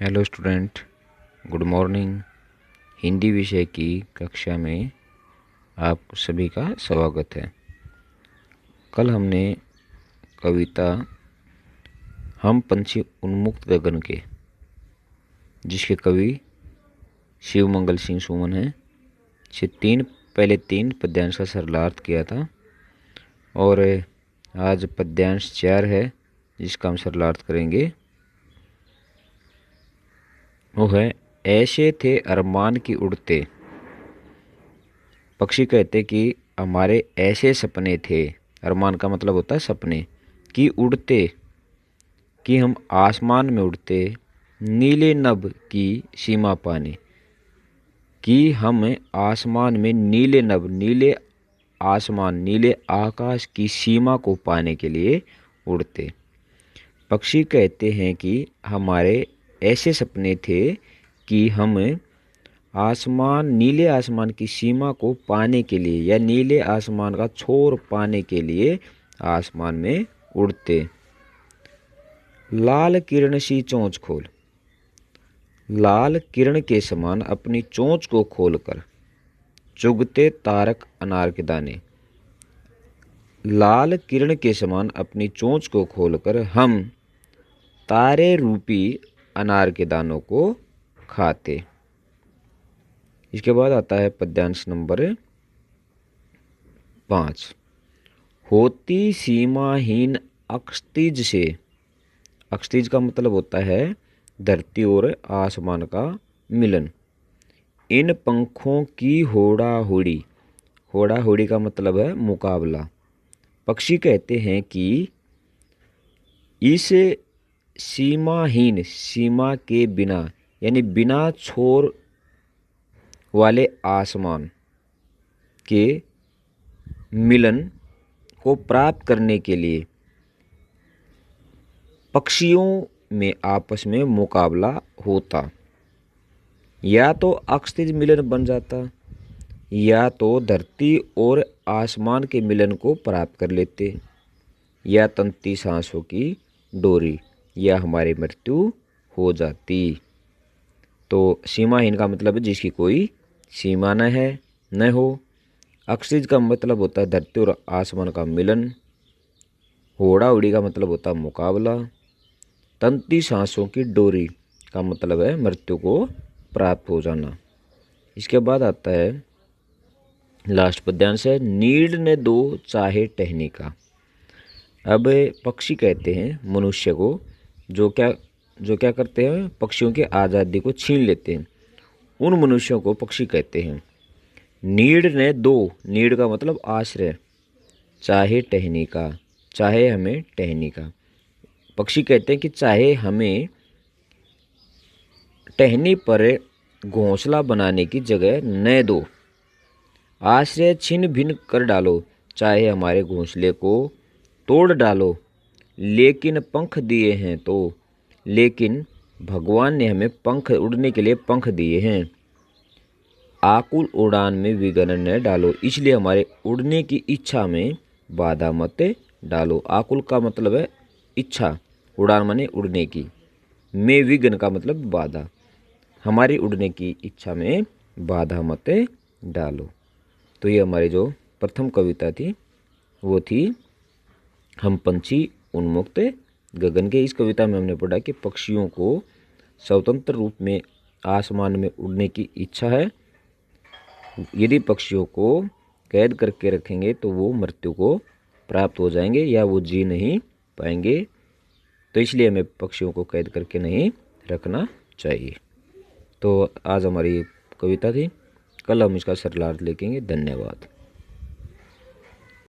Hello student, good morning. Hindi विषय की कक्षा में आप सभी का स्वागत है। कल हमने कविता हम पंछी उन्मुक्त गगन के, जिसके कवि शिवमंगल सिंह सुमन हैं, से पहले तीन पद्यांश का सरलार्थ किया था और आज पद्यांश 4 है जिसका हम सरलार्थ करेंगे। वो है, ऐसे थे अरमान की उड़ते। पक्षी कहते कि हमारे ऐसे सपने थे। अरमान का मतलब होता है सपने, कि उड़ते, कि हम आसमान में उड़ते, नीले नभ की सीमा पाने, कि हम आसमान में नीले नभ, नीले आसमान, नीले आकाश की सीमा को पाने के लिए उड़ते। पक्षी कहते हैं कि हमारे ऐसे सपने थे कि हम नीले आसमान की सीमा को पाने के लिए या नीले आसमान का छोर पाने के लिए आसमान में उड़ते। लाल किरण सी चोंच खोल, लाल किरण के समान अपनी चोंच को खोलकर चुगते तारक अनार के दाने। लाल किरण के समान अपनी चोंच को खोलकर हम तारे रूपी अनार के दानों को खाते। इसके बाद आता है पद्यांश नंबर 5। होती सीमाहीन अक्षतिज से, अक्षतिज का मतलब होता है धरती और आसमान का मिलन। इन पंखों की होड़ा होड़ी, होड़ा होड़ी का मतलब है मुकाबला। पक्षी कहते हैं कि इस सीमाहीन, सीमा के बिना यानी बिना छोर वाले आसमान के मिलन को प्राप्त करने के लिए पक्षियों में आपस में मुकाबला होता। या तो अक्षतिज मिलन बन जाता या तो धरती और आसमान के मिलन को प्राप्त कर लेते, या तंती सांसों की डोरी, या हमारी मृत्यु हो जाती। तो सीमाहीन का मतलब है जिसकी कोई सीमा न है, न हो। अक्षतिज का मतलब होता है धरती और आसमान का मिलन। होड़ा उड़ी का मतलब होता है मुकाबला। तंती सांसों की डोरी का मतलब है मृत्यु को प्राप्त हो जाना। इसके बाद आता है लास्ट पद्यांश है, नीड ने दो चाहे टहनी का। अब पक्षी कहते हैं मनुष्य को, जो क्या करते हैं, पक्षियों की आज़ादी को छीन लेते हैं, उन मनुष्यों को पक्षी कहते हैं। नीड ने दो, नीड का मतलब आश्रय, चाहे टहनी का, चाहे हमें टहनी का। पक्षी कहते हैं कि चाहे हमें टहनी पर घोंसला बनाने की जगह न दो, आश्रय छिन्न भिन्न कर डालो, चाहे हमारे घोंसले को तोड़ डालो, लेकिन पंख दिए हैं तो, लेकिन भगवान ने हमें पंख, उड़ने के लिए पंख दिए हैं। आकुल उड़ान में विघ्न न डालो, इसलिए हमारे उड़ने की इच्छा में बाधा मत डालो। आकुल का मतलब है इच्छा, उड़ान माने उड़ने की, में विघ्न का मतलब बाधा, हमारी उड़ने की इच्छा में बाधा मत डालो। तो ये हमारी जो प्रथम कविता थी वो थी हम पंछी उन्मुक्त गगन के। इस कविता में हमने पढ़ा कि पक्षियों को स्वतंत्र रूप में आसमान में उड़ने की इच्छा है। यदि पक्षियों को कैद करके रखेंगे तो वो मृत्यु को प्राप्त हो जाएंगे या वो जी नहीं पाएंगे। तो इसलिए हमें पक्षियों को कैद करके नहीं रखना चाहिए। तो आज हमारी कविता थी, कल हम इसका सरलार्थ लिखेंगे। धन्यवाद।